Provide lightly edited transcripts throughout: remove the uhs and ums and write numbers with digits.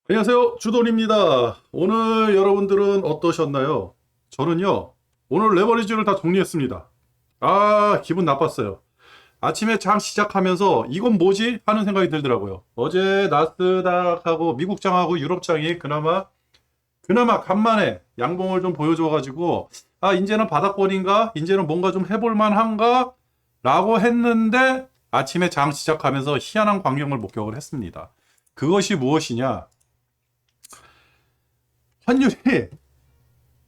안녕하세요. 주돈입니다. 오늘 여러분들은 어떠셨나요? 저는요, 오늘 레버리지를 다 정리했습니다. 기분 나빴어요. 아침에 장 시작하면서 이건 뭐지? 하는 생각이 들더라고요. 어제 나스닥하고 미국장하고 유럽장이 그나마 간만에 양봉을 좀 보여줘가지고, 이제는 바닥권인가? 이제는 뭔가 좀 해볼 만한가? 라고 했는데, 아침에 장 시작하면서 희한한 광경을 목격을 했습니다. 그것이 무엇이냐? 환율이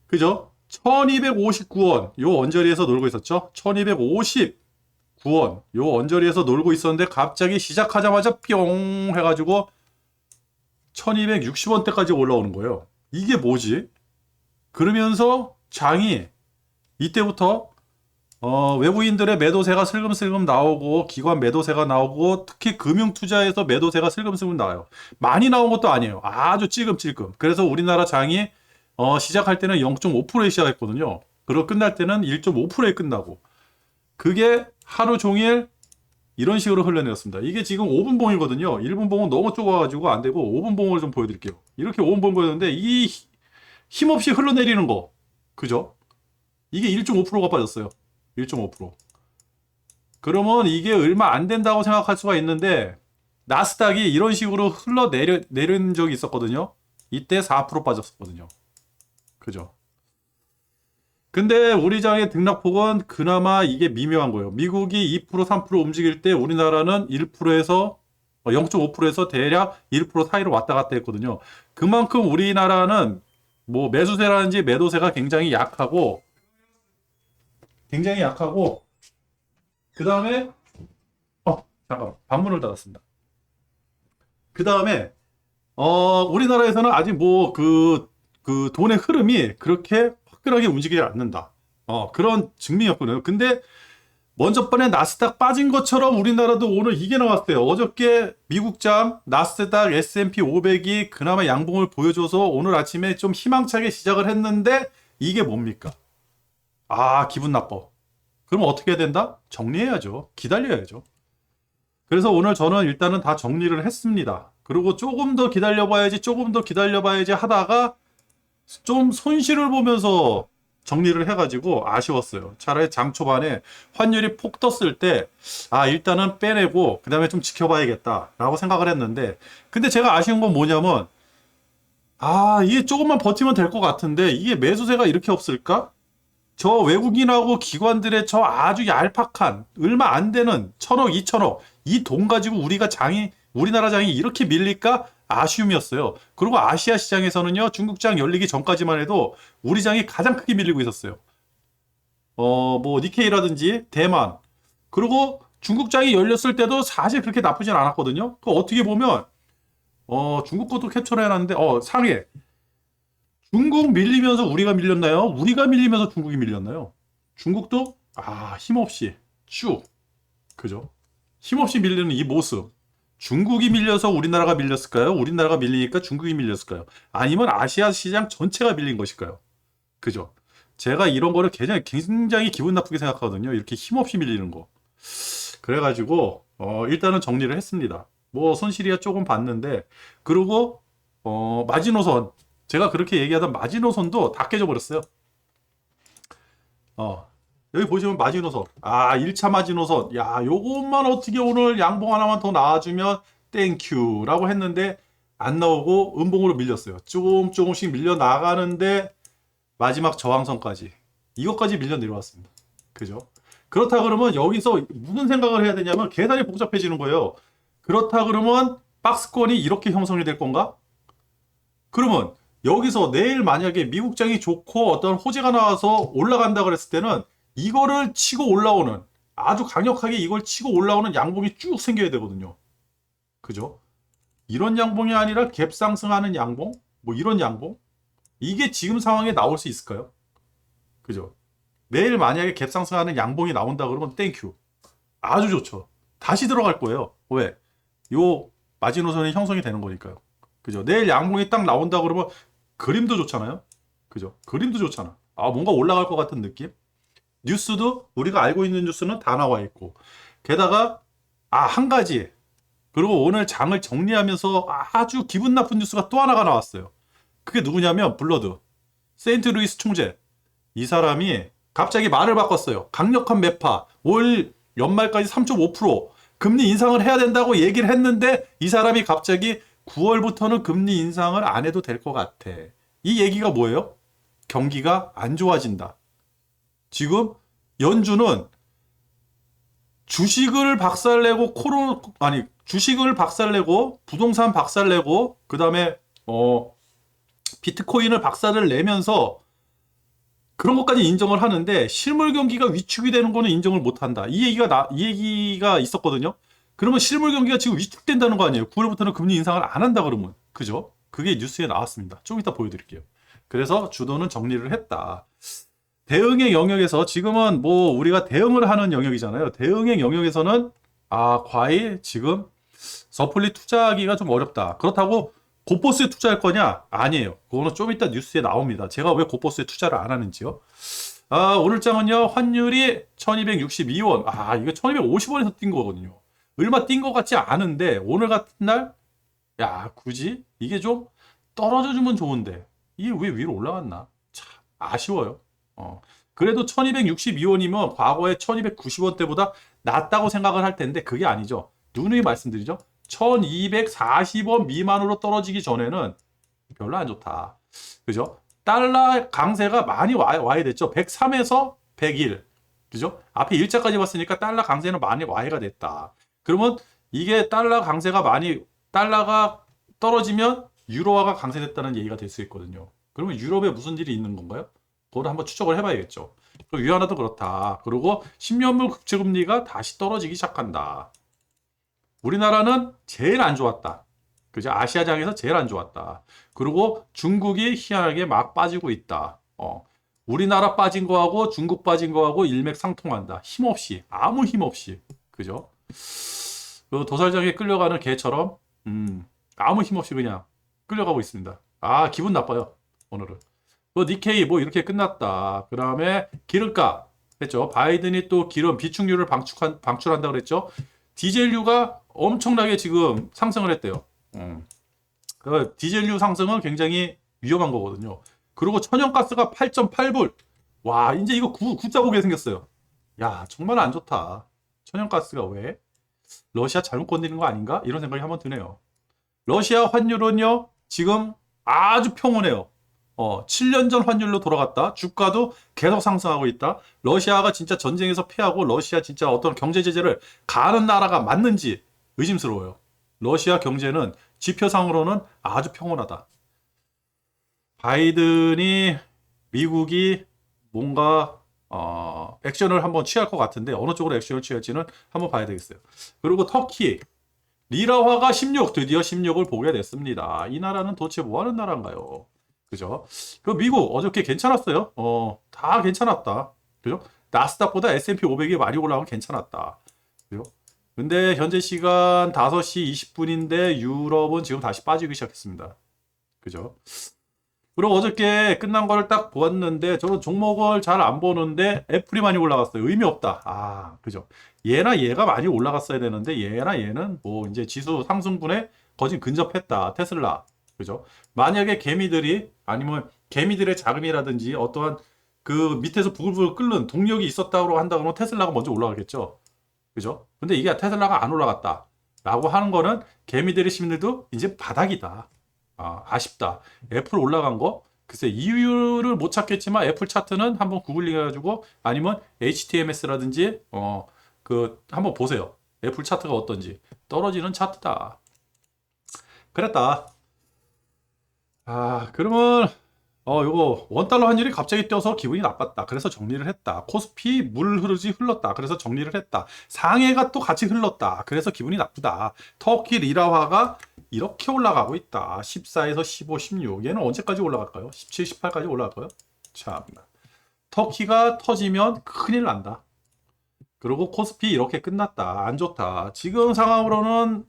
그죠? 1259원 요 언저리에서 놀고 있었죠. 1259원 요 언저리에서 놀고 있었는데 갑자기 시작하자마자 뿅 해가지고 1260원대까지 올라오는 거예요. 이게 뭐지? 그러면서 장이 이때부터 외국인들의 매도세가 슬금슬금 나오고 기관 매도세가 나오고 특히 금융투자에서 매도세가 슬금슬금 나와요. 많이 나온 것도 아니에요. 아주 찔끔찔끔. 그래서 우리나라 장이 시작할 때는 0.5%에 시작했거든요. 그리고 끝날 때는 1.5%에 끝나고 그게 하루 종일 이런 식으로 흘러내렸습니다. 이게 지금 5분 봉이거든요. 1분 봉은 너무 좁아가지고 안 되고 5분 봉을 좀 보여드릴게요. 이렇게 5분 봉 보였는데 이 힘없이 흘러내리는 거 그죠? 이게 1.5%가 빠졌어요. 1.5%. 그러면 이게 얼마 안 된다고 생각할 수가 있는데 나스닥이 이런 식으로 내린 적이 있었거든요. 이때 4% 빠졌었거든요. 그죠? 근데 우리 장의 등락폭은 그나마 이게 미묘한 거예요. 미국이 2%, 3% 움직일 때 우리나라는 1%에서 0.5%에서 대략 1% 사이로 왔다 갔다 했거든요. 그만큼 우리나라는 뭐 매수세라든지 매도세가 굉장히 약하고 그 다음에 잠깐만 방문을 닫았습니다. 그 다음에 우리나라에서는 아직 뭐 그 돈의 흐름이 그렇게 화끈하게 움직이지 않는다. 그런 증명이었거든요. 근데 먼저 번에 나스닥 빠진 것처럼 우리나라도 오늘 이게 나왔어요. 어저께 미국장 나스닥 S&P 500이 그나마 양봉을 보여줘서 오늘 아침에 좀 희망차게 시작을 했는데 이게 뭡니까? 기분 나빠. 그럼 어떻게 해야 된다? 정리해야죠. 기다려야죠. 그래서 오늘 저는 일단은 다 정리를 했습니다. 그리고 조금 더 기다려봐야지 하다가 좀 손실을 보면서 정리를 해가지고 아쉬웠어요. 차라리 장 초반에 환율이 폭 떴을 때, 일단은 빼내고, 그 다음에 좀 지켜봐야겠다라고 생각을 했는데, 근데 제가 아쉬운 건 뭐냐면, 이게 조금만 버티면 될 것 같은데, 이게 매수세가 이렇게 없을까? 저 외국인하고 기관들의 저 아주 얄팍한 얼마 안 되는 천억, 이천억 이 돈 가지고 우리나라 장이 이렇게 밀릴까 아쉬움이었어요. 그리고 아시아 시장에서는요 중국장 열리기 전까지만 해도 우리 장이 가장 크게 밀리고 있었어요. 뭐 니케이라든지 대만 그리고 중국장이 열렸을 때도 사실 그렇게 나쁘진 않았거든요. 그 어떻게 보면 중국 것도 캡처를 해놨는데 상해 중국 밀리면서 우리가 밀렸나요? 우리가 밀리면서 중국이 밀렸나요? 중국도 힘없이 쭉 그죠? 힘없이 밀리는 이 모습. 중국이 밀려서 우리나라가 밀렸을까요? 우리나라가 밀리니까 중국이 밀렸을까요? 아니면 아시아 시장 전체가 밀린 것일까요? 그죠? 제가 이런 거를 굉장히 기분 나쁘게 생각하거든요. 이렇게 힘없이 밀리는 거. 그래가지고 일단은 정리를 했습니다. 뭐 손실이야 조금 봤는데 그리고 마지노선 제가 그렇게 얘기하던 마지노선도 다 깨져버렸어요. 여기 보시면 마지노선. 1차 마지노선. 야, 요것만 어떻게 오늘 양봉 하나만 더 나와주면 땡큐라고 했는데 안 나오고 음봉으로 밀렸어요. 조금씩 밀려 나가는데 마지막 저항선까지. 이것까지 밀려 내려왔습니다. 그죠? 그렇다 그러면 여기서 무슨 생각을 해야 되냐면 계산이 복잡해지는 거예요. 그렇다 그러면 박스권이 이렇게 형성이 될 건가? 그러면 여기서 내일 만약에 미국장이 좋고 어떤 호재가 나와서 올라간다 그랬을 때는 이거를 치고 올라오는 아주 강력하게 이걸 치고 올라오는 양봉이 쭉 생겨야 되거든요. 그죠? 이런 양봉이 아니라 갭 상승하는 양봉? 뭐 이런 양봉? 이게 지금 상황에 나올 수 있을까요? 그죠? 내일 만약에 갭 상승하는 양봉이 나온다 그러면 땡큐. 아주 좋죠. 다시 들어갈 거예요. 왜? 요 마지노선이 형성이 되는 거니까요. 그죠? 내일 양봉이 딱 나온다 그러면 그림도 좋잖아요. 그죠? 그림도 좋잖아. 뭔가 올라갈 것 같은 느낌? 뉴스도 우리가 알고 있는 뉴스는 다 나와 있고. 게다가 한 가지 그리고 오늘 장을 정리하면서 아주 기분 나쁜 뉴스가 또 하나가 나왔어요. 그게 누구냐면 블러드 세인트루이스 총재. 이 사람이 갑자기 말을 바꿨어요. 강력한 매파 올 연말까지 3.5% 금리 인상을 해야 된다고 얘기를 했는데 이 사람이 갑자기 9월부터는 금리 인상을 안 해도 될 것 같아. 이 얘기가 뭐예요? 경기가 안 좋아진다. 지금 연준은 주식을 박살내고 주식을 박살내고 부동산 박살내고 그다음에 비트코인을 박살을 내면서 그런 것까지 인정을 하는데 실물 경기가 위축이 되는 거는 인정을 못 한다. 이 얘기가 있었거든요. 그러면 실물 경기가 지금 위축된다는 거 아니에요. 9월부터는 금리 인상을 안 한다 그러면. 그죠? 그게 뉴스에 나왔습니다. 좀 이따 보여드릴게요. 그래서 주도는 정리를 했다. 대응의 영역에서 지금은 뭐 우리가 대응을 하는 영역이잖아요. 대응의 영역에서는 과히 지금 섣불리 투자하기가 좀 어렵다. 그렇다고 고포스에 투자할 거냐? 아니에요. 그거는 좀 이따 뉴스에 나옵니다. 제가 왜 고포스에 투자를 안 하는지요. 오늘 장은요, 환율이 1262원. 이거 1250원에서 뛴 거거든요. 얼마 뛴 것 같지 않은데, 오늘 같은 날, 굳이? 이게 좀 떨어져 주면 좋은데, 이게 왜 위로 올라갔나? 참, 아쉬워요. 그래도 1262원이면 과거에 1290원 때보다 낫다고 생각을 할 텐데, 그게 아니죠. 누누이 말씀드리죠. 1240원 미만으로 떨어지기 전에는 별로 안 좋다. 그죠? 달러 강세가 많이 와야 됐죠. 103에서 101. 그죠? 앞에 일자까지 봤으니까 달러 강세는 많이 와해가 됐다. 그러면 이게 달러가 떨어지면 유로화가 강세됐다는 얘기가 될 수 있거든요. 그러면 유럽에 무슨 일이 있는 건가요? 그거를 한번 추적을 해봐야겠죠. 그리고 위안화도 그렇다. 그리고 10년물 국채금리가 다시 떨어지기 시작한다. 우리나라는 제일 안 좋았다. 그죠? 아시아장에서 제일 안 좋았다. 그리고 중국이 희한하게 막 빠지고 있다. 우리나라 빠진 거하고 중국 빠진 거하고 일맥상통한다. 힘없이, 아무 힘없이. 그죠? 그 도살장에 끌려가는 개처럼, 아무 힘없이 그냥 끌려가고 있습니다. 기분 나빠요. 오늘은. 니케이 뭐 이렇게 끝났다. 그 다음에 기름값 했죠. 바이든이 또 기름 비축률을 방출한다 그랬죠. 디젤류가 엄청나게 지금 상승을 했대요. 그 디젤류 상승은 굉장히 위험한 거거든요. 그리고 천연가스가 8.8불. 와, 이제 이거 굿자 보게 생겼어요. 야, 정말 안 좋다. 천연가스가 왜? 러시아 잘못 건드린 거 아닌가? 이런 생각이 한번 드네요. 러시아 환율은요, 지금 아주 평온해요. 7년 전 환율로 돌아갔다. 주가도 계속 상승하고 있다. 러시아가 진짜 전쟁에서 패하고 러시아 진짜 어떤 경제 제재를 가하는 나라가 맞는지 의심스러워요. 러시아 경제는 지표상으로는 아주 평온하다. 바이든이 미국이 뭔가 액션을 한번 취할 것 같은데 어느 쪽으로 액션을 취할지는 한번 봐야 되겠어요. 그리고 터키 리라화가 16 드디어 16을 보게 됐습니다. 이 나라는 도대체 뭐 하는 나라인가요? 그죠? 그 미국 어저께 괜찮았어요. 다 괜찮았다. 그죠? 나스닥보다 S&P 500이 많이 올라가면 괜찮았다. 그죠? 근데 현재 시간 5시 20분인데 유럽은 지금 다시 빠지기 시작했습니다. 그죠? 그리고 어저께 끝난 거를 딱 보았는데 저는 종목을 잘 안 보는데 애플이 많이 올라갔어요. 의미 없다. 그죠? 얘나 얘가 많이 올라갔어야 되는데 얘나 얘는 뭐 이제 지수 상승분에 거진 근접했다. 테슬라. 그죠? 만약에 개미들이 아니면 개미들의 자금이라든지 어떠한 그 밑에서 부글부글 끓는 동력이 있었다고 한다 그러면 테슬라가 먼저 올라가겠죠. 그죠? 근데 이게 테슬라가 안 올라갔다. 라고 하는 거는 개미들의 심리도 이제 바닥이다. 아쉽다. 애플 올라간 거 글쎄 이유를 못 찾겠지만 애플 차트는 한번 구글링 해가지고 아니면 HTMS라든지 한번 보세요. 애플 차트가 어떤지. 떨어지는 차트다. 그랬다. 그러면 요거 원달러 환율이 갑자기 뛰어서 기분이 나빴다. 그래서 정리를 했다. 코스피 물 흐르지 흘렀다. 그래서 정리를 했다. 상해가 또 같이 흘렀다. 그래서 기분이 나쁘다. 터키 리라화가 이렇게 올라가고 있다. 14에서 15, 16. 얘는 언제까지 올라갈까요? 17, 18까지 올라갈까요? 참나. 터키가 터지면 큰일 난다. 그리고 코스피 이렇게 끝났다. 안 좋다. 지금 상황으로는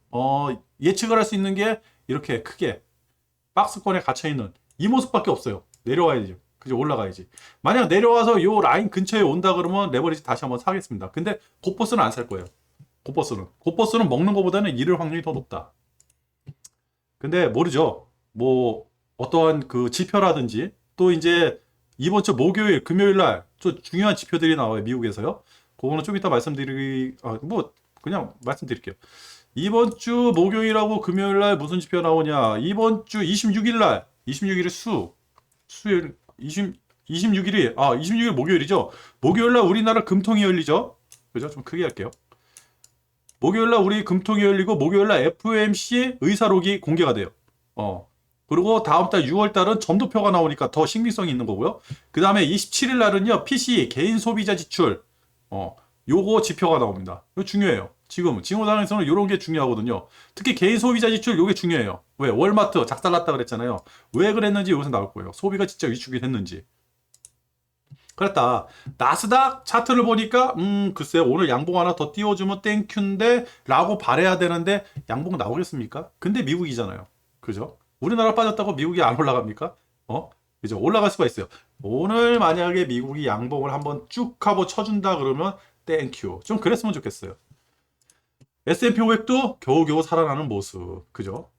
예측을 할 수 있는 게 이렇게 크게 박스권에 갇혀있는 이 모습밖에 없어요. 내려와야지. 그죠? 올라가야지. 만약 내려와서 요 라인 근처에 온다 그러면 레버리지 다시 한번 사겠습니다. 근데 고포스는 안 살 거예요. 곧버스는 먹는 것보다는 잃을 확률이 더 높다. 근데 모르죠. 뭐 어떠한 그 지표라든지 또 이제 이번 주 목요일, 금요일 날 좀 중요한 지표들이 나와요. 미국에서요. 그거는 좀 이따 뭐 그냥 말씀드릴게요. 이번 주 목요일하고 금요일 날 무슨 지표 나오냐? 이번 주 26일 날, 26일이 수요일 26일이 26일 목요일이죠. 목요일 날 우리나라 금통이 열리죠. 그죠? 좀 크게 할게요. 목요일 날 우리 금통이 열리고 목요일 날 FOMC 의사록이 공개가 돼요. 그리고 다음 달 6월 달은 점도표가 나오니까 더 신빙성이 있는 거고요. 그 다음에 27일 날은요, PC, 개인 소비자 지출, 요거 지표가 나옵니다. 이거 중요해요. 지금 상황에서는 이런 게 중요하거든요. 특히 개인 소비자 지출 요게 중요해요. 왜? 월마트 작살났다 그랬잖아요. 왜 그랬는지 여기서 나올 거예요. 소비가 진짜 위축이 됐는지. 그랬다. 나스닥 차트를 보니까 글쎄 오늘 양봉 하나 더 띄워주면 땡큐인데 라고 바래야 되는데 양봉 나오겠습니까? 근데 미국이잖아요. 그죠? 우리나라 빠졌다고 미국이 안 올라갑니까? 그죠? 올라갈 수가 있어요. 오늘 만약에 미국이 양봉을 한번 쭉 하고 쳐준다 그러면 땡큐. 좀 그랬으면 좋겠어요. S&P 500도 겨우겨우 살아나는 모습. 그죠?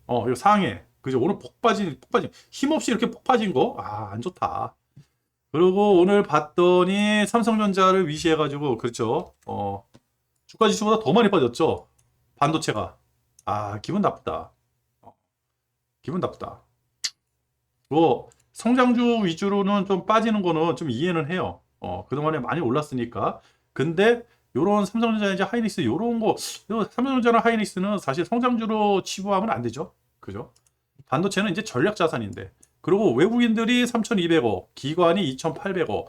이거 상해. 그죠? 오늘 폭빠진. 힘없이 이렇게 폭빠진 거? 안 좋다. 그리고 오늘 봤더니 삼성전자를 위시해가지고, 그렇죠? 주가 지수보다 더 많이 빠졌죠? 반도체가. 기분 나쁘다. 기분 나쁘다. 뭐, 성장주 위주로는 좀 빠지는 거는 좀 이해는 해요. 그동안에 많이 올랐으니까. 근데, 요런 삼성전자, 이제 하이닉스, 요런 거, 삼성전자나 하이닉스는 사실 성장주로 치부하면 안 되죠. 그죠? 반도체는 이제 전략 자산인데. 그리고 외국인들이 3,200억, 기관이 2,800억,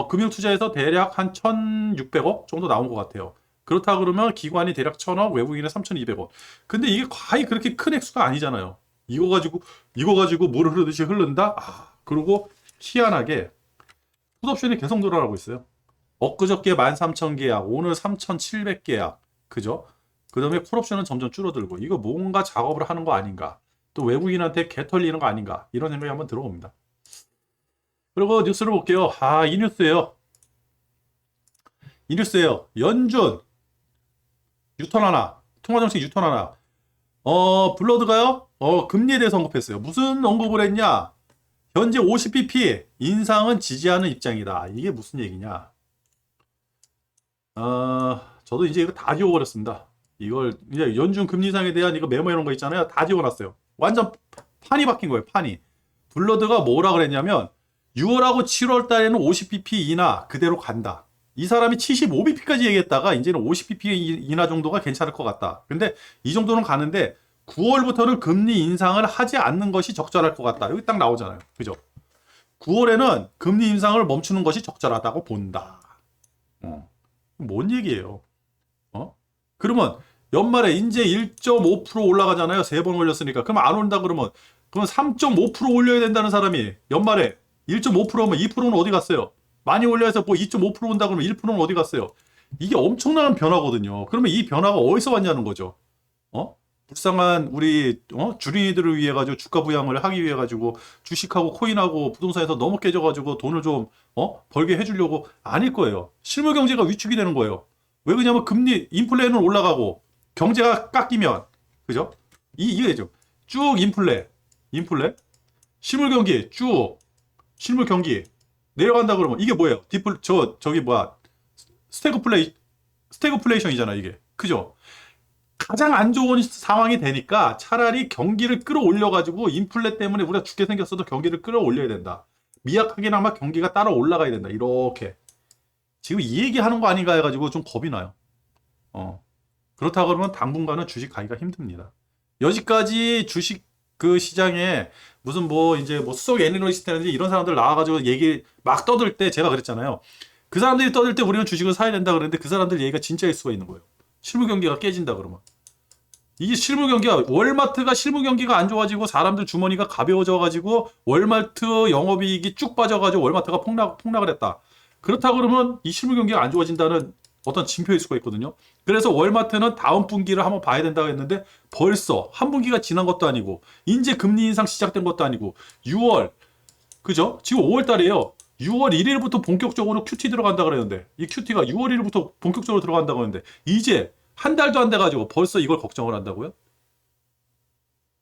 금융투자에서 대략 한 1,600억 정도 나온 것 같아요. 그렇다 그러면 기관이 대략 1,000억, 외국인은 3,200억. 근데 이게 거의 그렇게 큰 액수가 아니잖아요. 이거 가지고 물 흐르듯이 흐른다? 그리고 희한하게 풋옵션이 계속 늘어나고 있어요. 엊그저께 13,000계약, 오늘 3,700계약. 그죠? 그 다음에 콜옵션은 점점 줄어들고, 이거 뭔가 작업을 하는 거 아닌가? 또 외국인한테 개 털리는 거 아닌가? 이런 생각이 한번 들어옵니다. 그리고 뉴스를 볼게요. 이 뉴스예요. 연준 유턴 하나, 통화정책 유턴 하나. 블러드가요? 금리에 대해서 언급했어요. 무슨 언급을 했냐? 현재 50bp 인상은 지지하는 입장이다. 이게 무슨 얘기냐? 저도 이제 이거 다 지워버렸습니다. 이걸 이제 연준 금리 인상에 대한 이거 메모 이런 거 있잖아요. 다 지워놨어요. 완전 판이 바뀐 거예요. 판이. 블러드가 뭐라 그랬냐면 6월하고 7월 달에는 50bp 인하 그대로 간다. 이 사람이 75bp까지 얘기했다가 이제는 50bp 인하 정도가 괜찮을 것 같다. 근데 이 정도는 가는데 9월부터는 금리 인상을 하지 않는 것이 적절할 것 같다. 여기 딱 나오잖아요. 그죠? 9월에는 금리 인상을 멈추는 것이 적절하다고 본다. 뭔 얘기예요? 그러면 연말에 이제 1.5% 올라가잖아요. 3번 올렸으니까. 그럼 안 온다 그러면 3.5% 올려야 된다는 사람이 연말에 1.5%면 2%는 어디 갔어요? 많이 올려서 뭐 2.5% 온다 그러면 1%는 어디 갔어요? 이게 엄청난 변화거든요. 그러면 이 변화가 어디서 왔냐는 거죠. 불쌍한 우리 주린이들을 위해 가지고 주가 부양을 하기 위해 가지고 주식하고 코인하고 부동산에서 너무 깨져가지고 돈을 좀 벌게 해주려고 아닐 거예요. 실물 경제가 위축이 되는 거예요. 왜 그러냐면 금리 인플레는 올라가고 경제가 깎이면 그죠? 이게죠. 쭉 인플레 실물 경기 쭉 실물 경기 내려간다 그러면 이게 뭐예요? 스태그플레이션이잖아 이게. 그죠? 가장 안 좋은 상황이 되니까 차라리 경기를 끌어올려가지고 인플레 때문에 우리가 죽게 생겼어도 경기를 끌어올려야 된다. 미약하게나마 경기가 따라 올라가야 된다. 이렇게. 지금 이 얘기하는 거 아닌가 해가지고 좀 겁이 나요. 그렇다 그러면 당분간은 주식 가기가 힘듭니다. 여기까지 주식 그 시장에 무슨 수석 애널리스트라든지 이런 사람들 나와가지고 얘기 막 떠들 때 제가 그랬잖아요. 그 사람들이 떠들 때 우리는 주식을 사야 된다 그랬는데 그 사람들 얘기가 진짜일 수가 있는 거예요. 실물 경기가 깨진다 그러면. 이게 실물 경기가 월마트가 실물 경기가 안 좋아지고 사람들 주머니가 가벼워져가지고 월마트 영업이익이 쭉 빠져가지고 월마트가 폭락을 했다. 그렇다 그러면 이 실물 경기가 안 좋아진다는 어떤 징표일 수가 있거든요. 그래서 월마트는 다음 분기를 한번 봐야 된다고 했는데 벌써 한 분기가 지난 것도 아니고 이제 금리 인상 시작된 것도 아니고 6월 그죠? 지금 5월 달이에요. 6월 1일부터 본격적으로 큐티 들어간다 그랬는데 이 큐티가 6월 1일부터 본격적으로 들어간다고 했는데 이제 한 달도 안 돼가지고 벌써 이걸 걱정을 한다고요?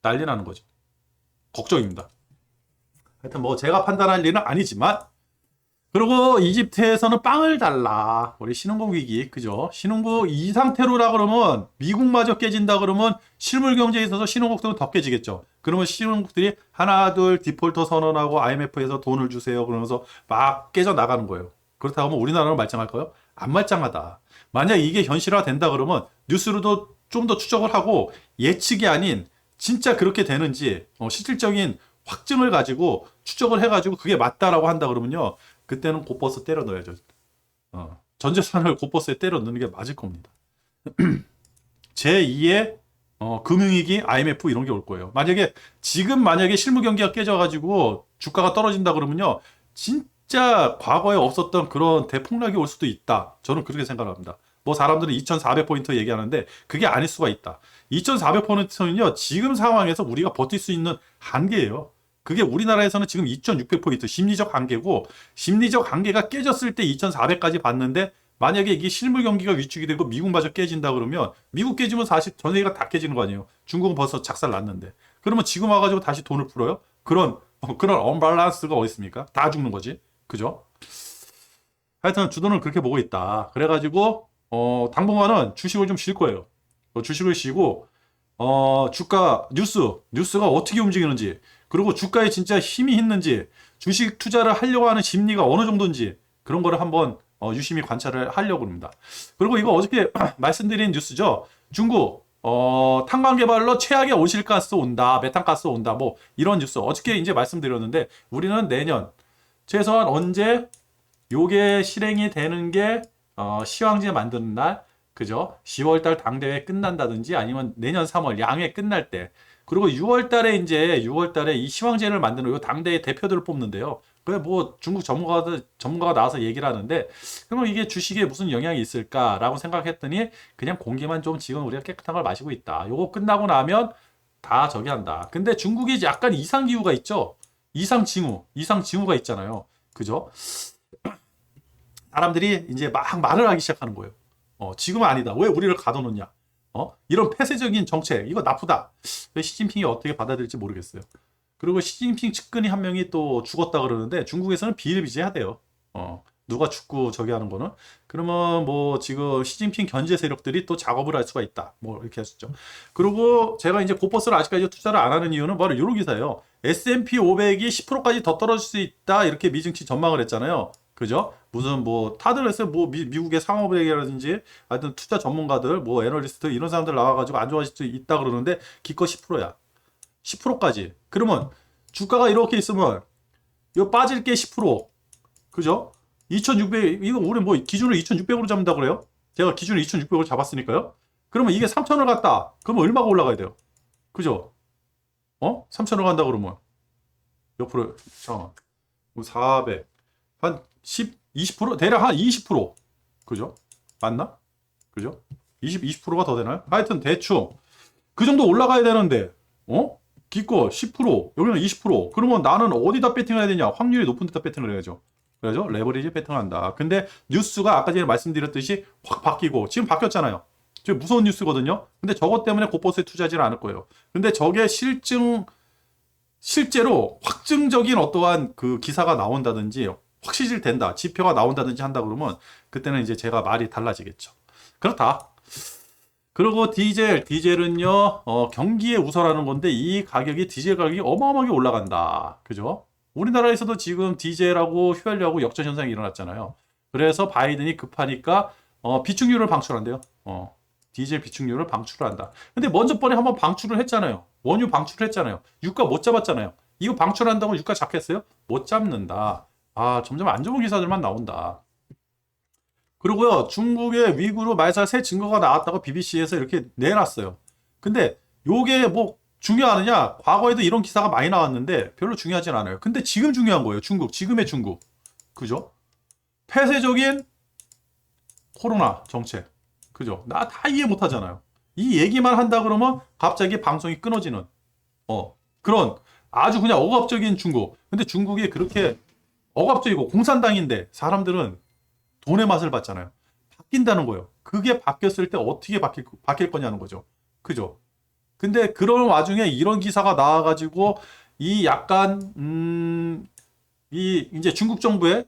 난리 나는 거죠. 걱정입니다. 하여튼 뭐 제가 판단할 일은 아니지만 그리고 이집트에서는 빵을 달라. 우리 신흥국 위기, 그죠? 신흥국 이 상태로라 그러면 미국마저 깨진다 그러면 실물 경제에 있어서 신흥국들은 더 깨지겠죠. 그러면 신흥국들이 하나 둘 디폴터 선언하고 IMF에서 돈을 주세요 그러면서 막 깨져 나가는 거예요. 그렇다고 하면 우리나라는 말짱할까요? 안 말짱하다. 만약 이게 현실화 된다 그러면 뉴스로도 좀 더 추적을 하고 예측이 아닌 진짜 그렇게 되는지 실질적인 확증을 가지고 추적을 해가지고 그게 맞다라고 한다 그러면요. 그때는 곧버스 때려 넣어야죠. 전 재산을 곧버스에 때려 넣는 게 맞을 겁니다. 제2의 금융위기, IMF 이런 게 올 거예요. 만약에 실무 경기가 깨져가지고 주가가 떨어진다 그러면요. 진짜 과거에 없었던 그런 대폭락이 올 수도 있다. 저는 그렇게 생각합니다. 뭐 사람들은 2400포인트 얘기하는데 그게 아닐 수가 있다. 2400포인트는요. 지금 상황에서 우리가 버틸 수 있는 한계예요. 그게 우리나라에서는 지금 2600포인트 심리적 한계고 심리적 한계가 깨졌을 때 2400까지 봤는데 만약에 이게 실물 경기가 위축이 되고 미국마저 깨진다 그러면 미국 깨지면 사실 전 세계가 다 깨지는 거 아니에요. 중국은 벌써 작살 났는데 그러면 지금 와가지고 다시 돈을 풀어요? 그런 언밸런스가 어디 있습니까? 다 죽는 거지. 그죠? 하여튼 주도는 그렇게 보고 있다. 그래가지고 당분간은 주식을 좀 쉴 거예요. 주식을 쉬고 주가 뉴스가 어떻게 움직이는지 그리고 주가에 진짜 힘이 있는지 주식 투자를 하려고 하는 심리가 어느 정도인지 그런 거를 한번 유심히 관찰을 하려고 합니다. 그리고 이거 어저께 말씀드린 뉴스죠. 중국 탄광 개발로 최악의 온실가스 온다, 메탄가스 온다, 뭐 이런 뉴스 어저께 이제 말씀드렸는데 우리는 내년 최소한 언제 요게 실행이 되는 게 시황제 만드는 날, 그죠? 10월달 당대회 끝난다든지 아니면 내년 3월 양회 끝날 때. 그리고 6월달에 이 시황제를 만드는 요 당대회 대표들을 뽑는데요. 그래 뭐 중국 전문가가 나와서 얘기를 하는데 그러면 이게 주식에 무슨 영향이 있을까라고 생각했더니 그냥 공기만 좀 지금 우리가 깨끗한 걸 마시고 있다. 요거 끝나고 나면 다 저기 한다. 근데 중국이 약간 이상기후가 있죠. 이상징후가 있잖아요. 그죠? 사람들이 이제 막 말을 하기 시작하는 거예요. 지금은 아니다. 왜 우리를 가둬놓냐? 이런 폐쇄적인 정책, 이거 나쁘다. 왜 시진핑이 어떻게 받아들일지 모르겠어요. 그리고 시진핑 측근이 한 명이 또 죽었다 그러는데 중국에서는 비일비재하대요. 누가 죽고 저기 하는 거는. 그러면 뭐 지금 시진핑 견제 세력들이 또 작업을 할 수가 있다. 뭐 이렇게 하셨죠. 그리고 제가 이제 고버스를 아직까지 투자를 안 하는 이유는 바로 이런 기사예요. S&P 500이 10%까지 더 떨어질 수 있다. 이렇게 미증치 전망을 했잖아요. 그죠? 무슨 뭐 다들 했어요. 뭐 미국의 상업회계라든지 하여튼 투자 전문가들 뭐 애널리스트 이런 사람들 나와가지고 안 좋아질 수 있다 그러는데 기껏 10%야. 10%까지. 그러면 주가가 이렇게 있으면 이거 빠질 게 10%. 그죠? 2600 이거 우리 뭐 기준을 2600으로 잡는다 그래요? 제가 기준을 2600으로 잡았으니까요. 그러면 이게 3000을 갔다. 그러면 얼마가 올라가야 돼요? 그죠? 3000을 간다 그러면 몇 프로? 잠깐만. 400. 한 10, 20%? 대략 한 20%. 그죠? 맞나? 그죠? 20%가 더 되나요? 하여튼 대충 그 정도 올라가야 되는데 기껏 10% 여기는 20% 그러면 나는 어디다 배팅해야 되냐? 확률이 높은 데다 배팅을 해야죠. 그래서 레버리지 배팅한다. 근데 뉴스가 아까 전에 말씀드렸듯이 확 바뀌고 지금 바뀌었잖아요. 지금 무서운 뉴스거든요. 근데 저것 때문에 곧버스에 투자하지는 않을 거예요. 근데 저게 실제로 확증적인 어떠한 그 기사가 나온다든지 확실히 된다, 지표가 나온다든지 한다 그러면 그때는 이제 제가 말이 달라지겠죠. 그렇다. 그리고 디젤은요 경기에 우선하는 건데 이 가격이 디젤 가격이 어마어마하게 올라간다. 그죠? 우리나라에서도 지금 디젤하고 휘발유하고 역전 현상이 일어났잖아요. 그래서 바이든이 급하니까 비축유를 방출한대요. 디젤 비축유를 방출한다. 근데 먼저 번에 한번 방출을 했잖아요. 원유 방출을 했잖아요. 유가 못 잡았잖아요. 이거 방출한다고 유가 잡겠어요? 못 잡는다. 점점 안 좋은 기사들만 나온다. 그리고요, 중국의 위구르 말살 새 증거가 나왔다고 BBC에서 이렇게 내놨어요. 근데 요게 뭐 중요하느냐? 과거에도 이런 기사가 많이 나왔는데 별로 중요하진 않아요. 근데 지금 중요한 거예요. 지금의 중국. 그죠? 폐쇄적인 코로나 정책. 그죠? 나 다 이해 못 하잖아요. 이 얘기만 한다 그러면 갑자기 방송이 끊어지는 그런 아주 그냥 억압적인 중국. 근데 중국이 그렇게 억압적이고 공산당인데 사람들은 돈의 맛을 봤잖아요. 바뀐다는 거예요. 그게 바뀌었을 때 어떻게 바뀔 거냐는 거죠. 그죠? 근데 그런 와중에 이런 기사가 나와가지고 이 약간 이 이제 중국 정부의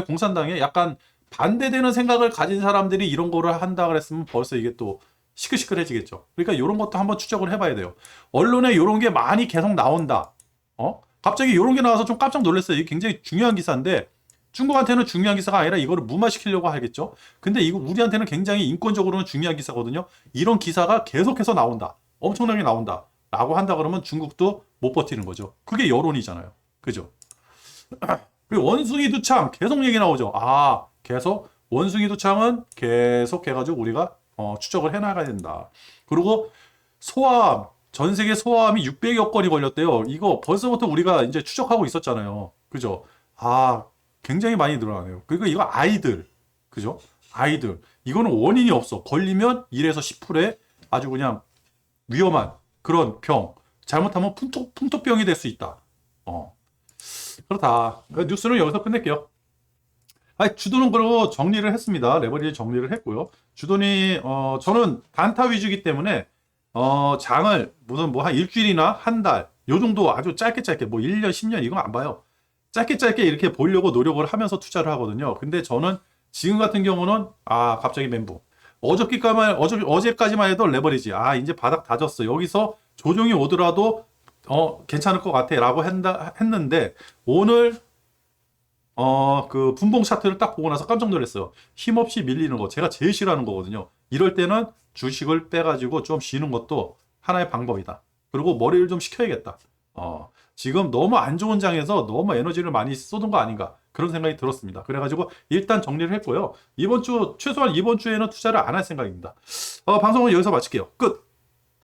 공산당에 약간 반대되는 생각을 가진 사람들이 이런 거를 한다 그랬으면 벌써 이게 또 시끌시끌해지겠죠. 그러니까 이런 것도 한번 추적을 해봐야 돼요. 언론에 이런 게 많이 계속 나온다. 갑자기 이런 게 나와서 좀 깜짝 놀랐어요. 이게 굉장히 중요한 기사인데 중국한테는 중요한 기사가 아니라 이거를 무마시키려고 하겠죠. 근데 이거 우리한테는 굉장히 인권적으로는 중요한 기사거든요. 이런 기사가 계속해서 나온다. 엄청나게 나온다. 라고 한다 그러면 중국도 못 버티는 거죠. 그게 여론이잖아요. 그죠? 그리고 원숭이 두창 계속 얘기 나오죠. 계속 원숭이 두창은 계속 해가지고 우리가 추적을 해나가야 된다. 그리고 소아암, 전 세계 소아암이 600여 건이 걸렸대요. 이거 벌써부터 우리가 이제 추적하고 있었잖아요. 그죠? 굉장히 많이 늘어나네요. 그리고 이거 아이들, 그죠? 아이들. 이거는 원인이 없어. 걸리면 1에서 10%의 아주 그냥 위험한 그런 병. 잘못하면 풍토병이 될 수 있다. 그렇다. 뉴스는 여기서 끝낼게요. 주도는 그리고 정리를 했습니다. 레버리지 정리를 했고요. 주도니, 저는 단타 위주이기 때문에, 장을 무슨 뭐 한 일주일이나 한 달, 요 정도 아주 짧게 뭐 1년, 10년 이건 안 봐요. 짧게 이렇게 보려고 노력을 하면서 투자를 하거든요. 근데 저는 지금 같은 경우는, 갑자기 멘붕. 어제까지만 해도 레버리지. 이제 바닥 다졌어. 여기서 조정이 오더라도, 괜찮을 것 같아. 라고 했는데, 오늘, 그 분봉 차트를 딱 보고 나서 깜짝 놀랐어요. 힘없이 밀리는 거. 제가 제일 싫어하는 거거든요. 이럴 때는 주식을 빼가지고 좀 쉬는 것도 하나의 방법이다. 그리고 머리를 좀 식혀야겠다. 지금 너무 안 좋은 장에서 너무 에너지를 많이 쏟은 거 아닌가. 그런 생각이 들었습니다. 그래가지고 일단 정리를 했고요. 최소한 이번 주에는 투자를 안 할 생각입니다. 방송은 여기서 마칠게요. 끝!